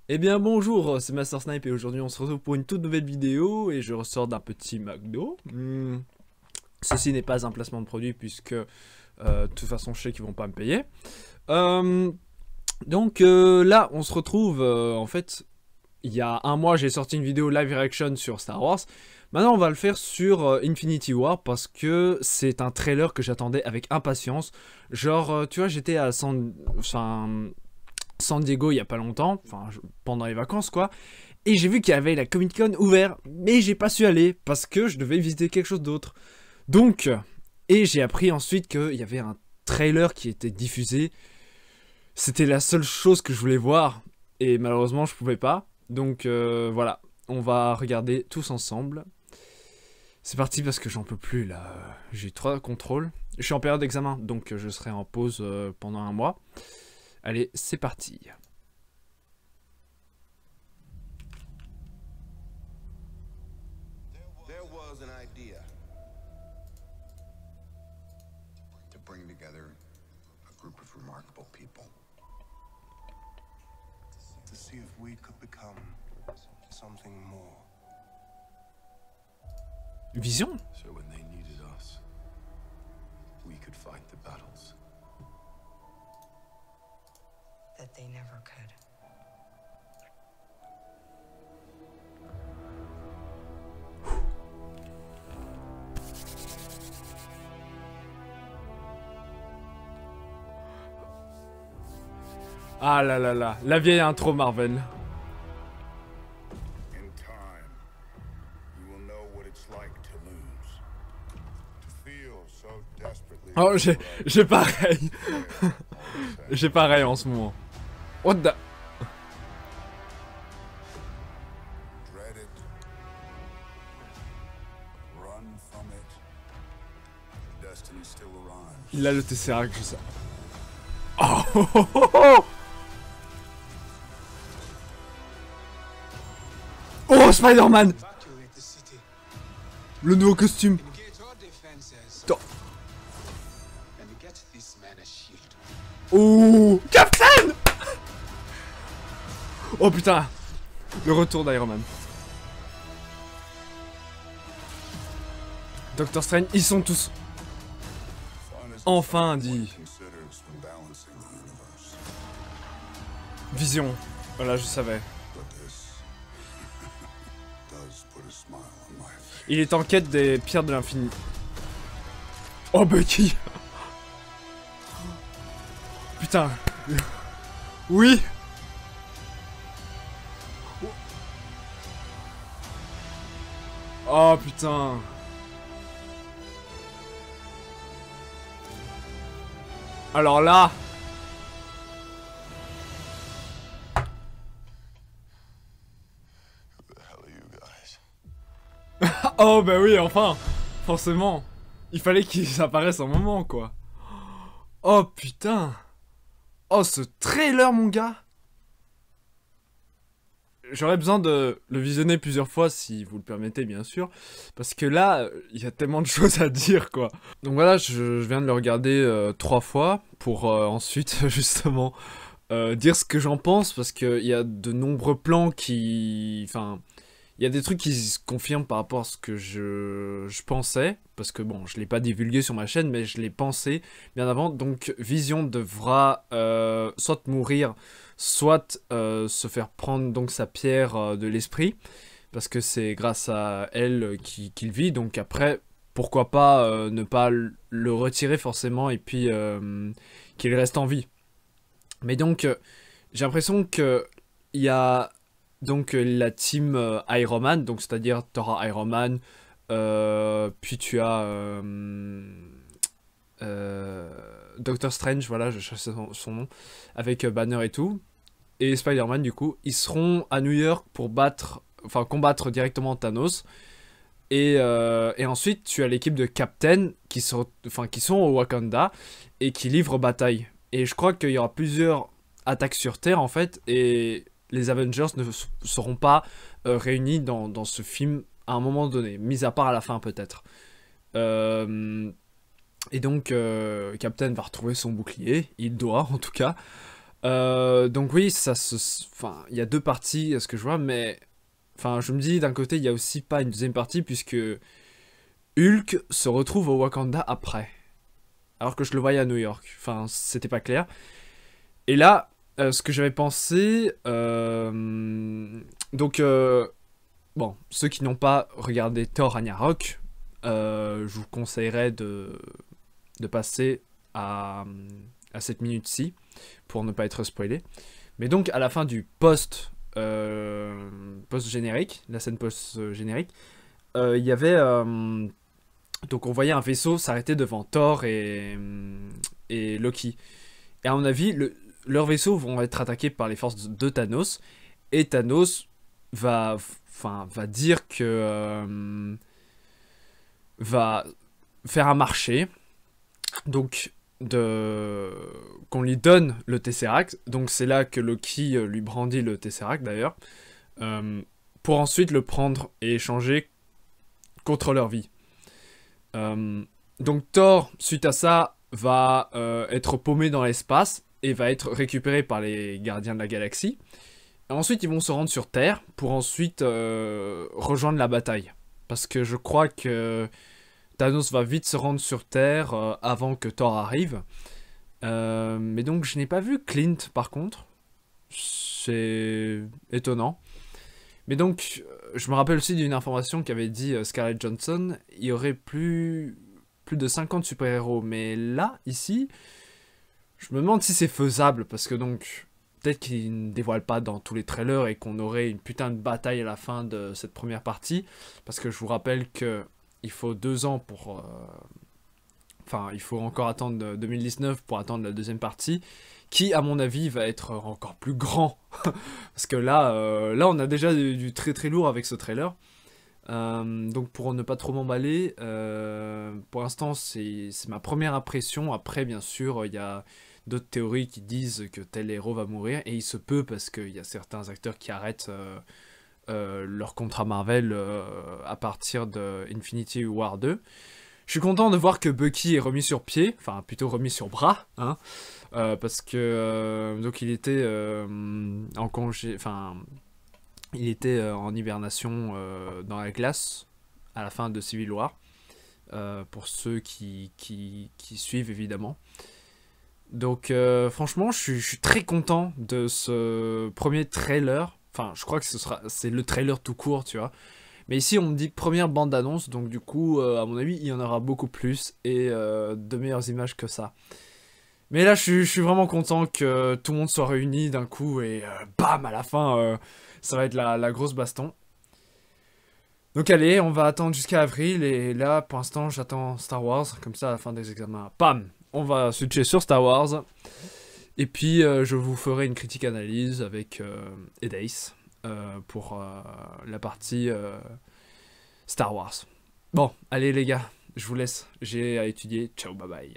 Eh bien bonjour, c'est Master Snipe et aujourd'hui on se retrouve pour une toute nouvelle vidéo et je ressors d'un petit McDo. Ceci n'est pas un placement de produit puisque de toute façon je sais qu'ils vont pas me payer. Là on se retrouve en fait il y a un mois j'ai sorti une vidéo live reaction sur Star Wars. Maintenant on va le faire sur Infinity War parce que c'est un trailer que j'attendais avec impatience. Genre tu vois j'étais à San Diego il y a pas longtemps, pendant les vacances quoi, et j'ai vu qu'il y avait la Comic Con ouverte, mais j'ai pas su aller parce que je devais visiter quelque chose d'autre. Donc, et j'ai appris ensuite qu'il y avait un trailer qui était diffusé. C'était la seule chose que je voulais voir et malheureusement je pouvais pas. Donc voilà, on va regarder tous ensemble. C'est parti parce que j'en peux plus là. J'ai 3 contrôles. Je suis en période d'examen donc je serai en pause pendant un mois. Allez, c'est parti. There was an idea to bring together a group of remarkable people to see if we could become something more. Vision? So when they needed us, we could fight the battles that they never could. Ah là là là, la vieille intro Marvel. In time, you will know what it's like to lose. To feel so desperately. Oh, j'ai pareil. J'ai pareil en ce moment. What the... Dread it. Run from it. Destiny still arrives. Il a le Tesseract, je sais. Oh, oh, oh, oh, oh. Oh, Spider-Man. Le nouveau costume. Attends. Oh, Captain. Oh putain. Le retour d'Iron Man. Doctor Strange, ils sont tous... Enfin dit. Vision. Voilà, je savais. Il est en quête des pierres de l'infini. Oh Bucky. Putain. Oui. Oh putain. Alors là. Oh bah oui, enfin. Forcément. Il fallait qu'ils apparaissent un moment quoi. Oh putain. Oh ce trailer mon gars. J'aurais besoin de le visionner plusieurs fois si vous le permettez bien sûr. Parce que là, il y a tellement de choses à dire quoi. Donc voilà, je viens de le regarder 3 fois pour ensuite justement dire ce que j'en pense. Parce qu'il y a de nombreux plans qui... Enfin, il y a des trucs qui se confirment par rapport à ce que je pensais. Parce que bon, je l'ai pas divulgué sur ma chaîne, mais je l'ai pensé bien avant. Donc Vision devra soit mourir, soit se faire prendre donc sa pierre de l'esprit. Parce que c'est grâce à elle qu'il vit. Donc après, pourquoi pas ne pas le retirer forcément et puis qu'il reste en vie. Mais donc, j'ai l'impression que il y a donc la team Iron Man, donc c'est-à-dire t'auras Iron Man, puis tu as Doctor Strange, voilà, je cherchais son nom, avec Banner et tout, et Spider-Man du coup, ils seront à New York pour combattre directement Thanos. Et ensuite, tu as l'équipe de Captain qui sont au Wakanda et qui livrent bataille. Et je crois qu'il y aura plusieurs attaques sur Terre en fait, et les Avengers ne seront pas réunis dans ce film à un moment donné, mis à part à la fin peut-être. Et donc Captain va retrouver son bouclier, il doit en tout cas. Donc oui, enfin, il y a deux parties à ce que je vois, mais enfin, je me dis d'un côté, il y a aussi pas une deuxième partie puisque Hulk se retrouve au Wakanda après, alors que je le voyais à New York. Enfin, c'était pas clair. Et là, ce que j'avais pensé, donc bon, ceux qui n'ont pas regardé Thor Ragnarok, je vous conseillerais de passer à cette minute-ci pour ne pas être spoilé. Mais donc à la fin du post-générique, la scène post-générique, il y avait donc on voyait un vaisseau s'arrêter devant Thor et Loki. Et à mon avis, leurs vaisseaux vont être attaqués par les forces de Thanos. Et Thanos va dire que va faire un marché. Donc qu'on lui donne le Tesseract. Donc c'est là que Loki lui brandit le Tesseract d'ailleurs. Pour ensuite le prendre et échanger contre leur vie. Donc Thor, suite à ça, va être paumé dans l'espace et va être récupéré par les gardiens de la galaxie. Et ensuite, ils vont se rendre sur Terre pour ensuite rejoindre la bataille. Parce que je crois que Thanos va vite se rendre sur Terre avant que Thor arrive. Mais donc, je n'ai pas vu Clint par contre. C'est étonnant. Mais donc, je me rappelle aussi d'une information qu'avait dit Scarlett Johansson. Il y aurait plus de 50 super-héros. Mais là, ici, je me demande si c'est faisable. Parce que donc, peut-être qu'ils ne dévoilent pas dans tous les trailers et qu'on aurait une putain de bataille à la fin de cette première partie. Parce que je vous rappelle que il faut 2 ans pour... Enfin, il faut encore attendre 2019 pour attendre la deuxième partie. Qui, à mon avis, va être encore plus grand. Parce que là, on a déjà du très très lourd avec ce trailer. Donc pour ne pas trop m'emballer, pour l'instant c'est ma première impression. Après bien sûr il y a d'autres théories qui disent que tel héros va mourir. Et il se peut parce qu'il y a certains acteurs qui arrêtent leur contrat Marvel à partir de Infinity War 2. Je suis content de voir que Bucky est remis sur pied, enfin plutôt remis sur bras, hein, parce que donc il était en congé, enfin il était en hibernation dans la glace à la fin de Civil War, pour ceux qui suivent évidemment. Donc franchement, je suis très content de ce premier trailer. Enfin, je crois que c'est le trailer tout court, tu vois. Mais ici, on me dit première bande-annonce, donc du coup, à mon avis, il y en aura beaucoup plus et de meilleures images que ça. Mais là, je suis vraiment content que tout le monde soit réuni d'un coup et bam, à la fin, ça va être la grosse baston. Donc allez, on va attendre jusqu'à avril et là, pour l'instant, j'attends Star Wars, comme ça, à la fin des examens. Bam, on va switcher sur Star Wars. Et puis, je vous ferai une critique analyse avec Edace. Pour la partie Star Wars. Bon, allez les gars, je vous laisse, j'ai à étudier. Ciao, bye bye.